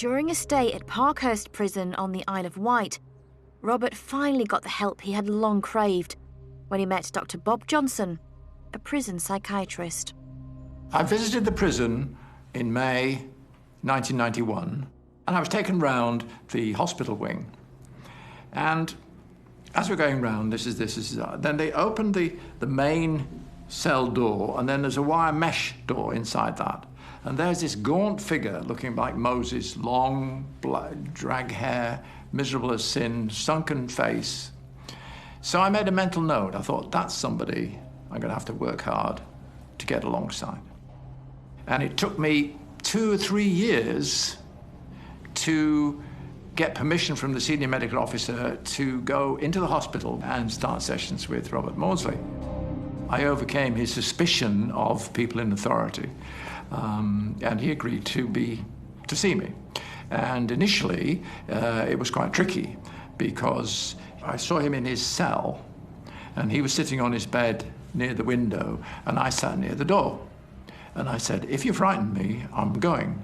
During a stay at Parkhurst Prison on the Isle of Wight, Robert finally got the help he had long craved when he met Dr. Bob Johnson, a prison psychiatrist. I visited the prison in May 1991, and I was taken round the hospital wing. And as we're going round, then they opened the main cell door, and then there's a wire mesh door inside that. And there's this gaunt figure looking like Moses, long, drag hair, miserable as sin, sunken face. So I made a mental note. I thought, that's somebody I'm going to have to work hard to get alongside. And it took me 2 or 3 years to get permission from the senior medical officer to go into the hospital and start sessions with Robert Mawdsley. I overcame his suspicion of people in authority, and he agreed to see me. And initially, it was quite tricky because I saw him in his cell, and he was sitting on his bed near the window, and I sat near the door. And I said, if you frighten me, I'm going.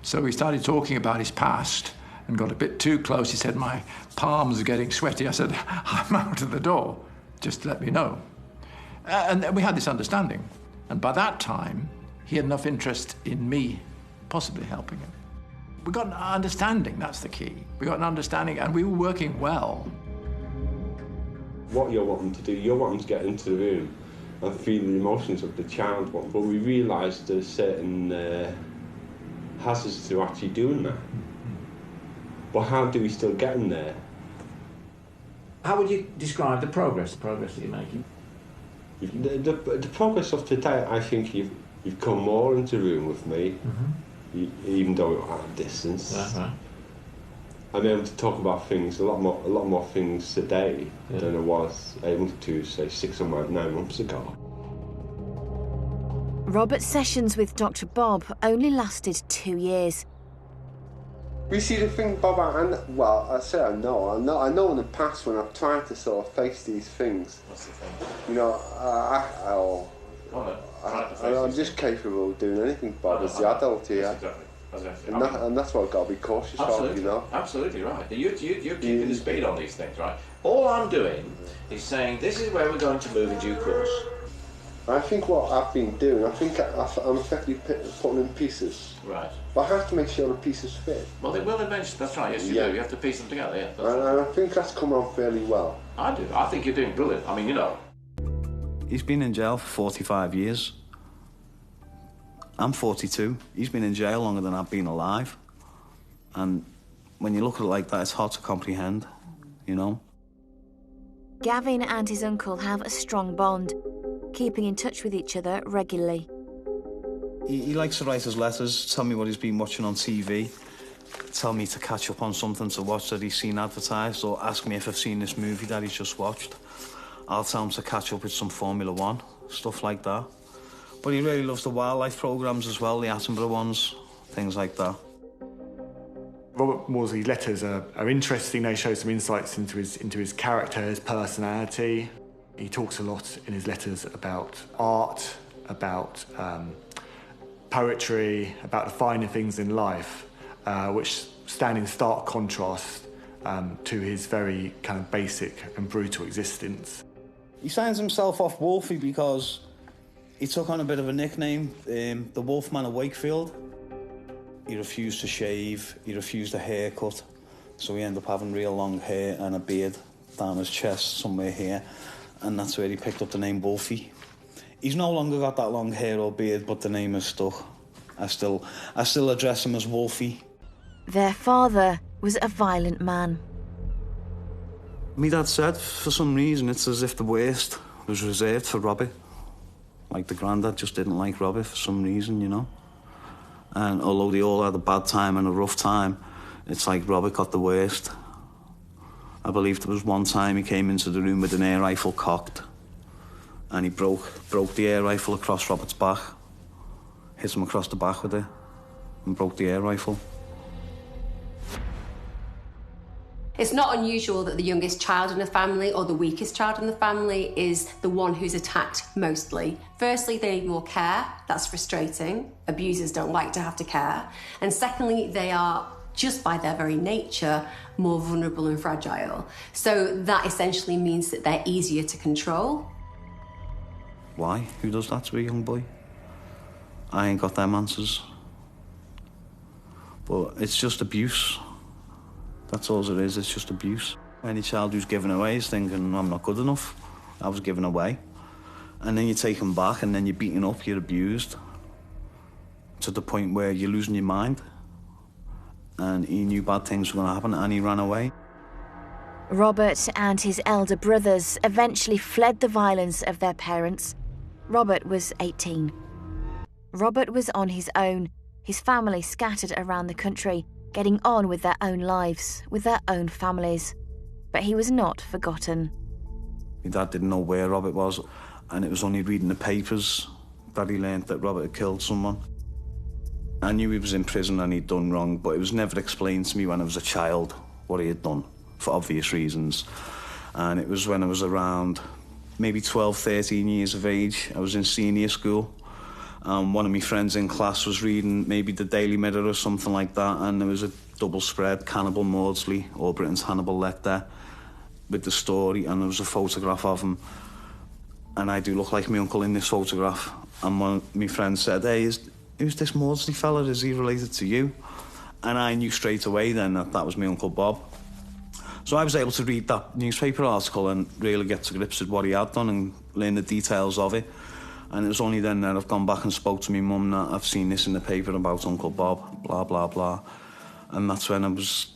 So we started talking about his past and got a bit too close. He said, my palms are getting sweaty. I said, I'm out of the door. Just let me know. And then we had this understanding. And by that time, he had enough interest in me possibly helping him. We got an understanding, that's the key. We got an understanding, and we were working well. What you're wanting to do, you're wanting to get into the room and feel the emotions of the child, but we realised there's certain hazards to actually doing that. But how do we still get in there? How would you describe the progress that you're making? The progress of today, I think you've come more into the room with me, even though we're at a distance. Right. I'm able to talk about things, a lot more things today than I was able to, say, 6 or 9 months ago. Robert's sessions with Dr. Bob only lasted 2 years. You see, the thing, Bob, well, I say I know in the past when I've tried to sort of face these things. What's the thing? You know, I'm just capable of doing anything, Bob, as the adult here. Exactly. And that's what I've got to be cautious of, you know. Absolutely right. You're keeping the speed on these things, right? All I'm doing is saying this is where we're going to move in due course. I think what I've been doing, I'm effectively putting in pieces. Right. But I have to make sure the pieces fit. Well, they will eventually. That's right. Yes, you do. You have to piece them together. Yeah. And I think that's come on fairly well. I do. I think you're doing brilliant. I mean, you know. He's been in jail for 45 years. I'm 42. He's been in jail longer than I've been alive. And when you look at it like that, it's hard to comprehend, you know? Gavin and his uncle have a strong bond, keeping in touch with each other regularly. He likes to write us letters, tell me what he's been watching on TV, tell me to catch up on something to watch that he's seen advertised, or ask me if I've seen this movie that he's just watched. I'll tell him to catch up with some Formula One, stuff like that. But he really loves the wildlife programmes as well, the Attenborough ones, things like that. Robert Mawdsley's letters are interesting. They show some insights into his character, his personality. He talks a lot in his letters about art, about poetry, about the finer things in life, which stand in stark contrast to his very kind of basic and brutal existence. He signs himself off Wolfie because he took on a bit of a nickname, the Wolfman of Wakefield. He refused to shave, he refused a haircut, so he ended up having real long hair and a beard down his chest, somewhere here, and that's where he picked up the name Wolfie. He's no longer got that long hair or beard, but the name has stuck. I still address him as Wolfie. Their father was a violent man. Me dad said, for some reason, it's as if the worst was reserved for Robbie. Like the granddad just didn't like Robbie for some reason, you know? And although they all had a bad time and a rough time, it's like Robert got the worst. I believe there was one time he came into the room with an air rifle cocked, and he broke the air rifle across Robert's back, hit him across the back with it, and broke the air rifle. It's not unusual that the youngest child in the family or the weakest child in the family is the one who's attacked mostly. Firstly, they need more care. That's frustrating. Abusers don't like to have to care. And secondly, they are just by their very nature, more vulnerable and fragile. So that essentially means that they're easier to control. Why? Who does that to a young boy? I ain't got them answers. But it's just abuse. That's all it is, it's just abuse. Any child who's given away is thinking, I'm not good enough. I was given away. And then you take them back and then you're beaten up, you're abused. To the point where you're losing your mind. And he knew bad things were going to happen and he ran away. Robert and his elder brothers eventually fled the violence of their parents. Robert was 18. Robert was on his own, his family scattered around the country, getting on with their own lives, with their own families. But he was not forgotten. My dad didn't know where Robert was, and it was only reading the papers that he learned that Robert had killed someone. I knew he was in prison and he'd done wrong, but it was never explained to me when I was a child what he had done, for obvious reasons. And it was when I was around maybe 12, 13 years of age. I was in senior school. One of my friends in class was reading maybe the Daily Mirror or something like that, and there was a double spread, Cannibal Mawdsley, or Britain's Hannibal Lecter, with the story, and there was a photograph of him. And I do look like my uncle in this photograph. And one of my friends said, hey, who's this Mawdsley fella? Is he related to you? And I knew straight away then that that was my Uncle Bob. So I was able to read that newspaper article and really get to grips with what he had done and learn the details of it. And it was only then that I've gone back and spoke to my mum that I've seen this in the paper about Uncle Bob, blah, blah, blah. And that's when I was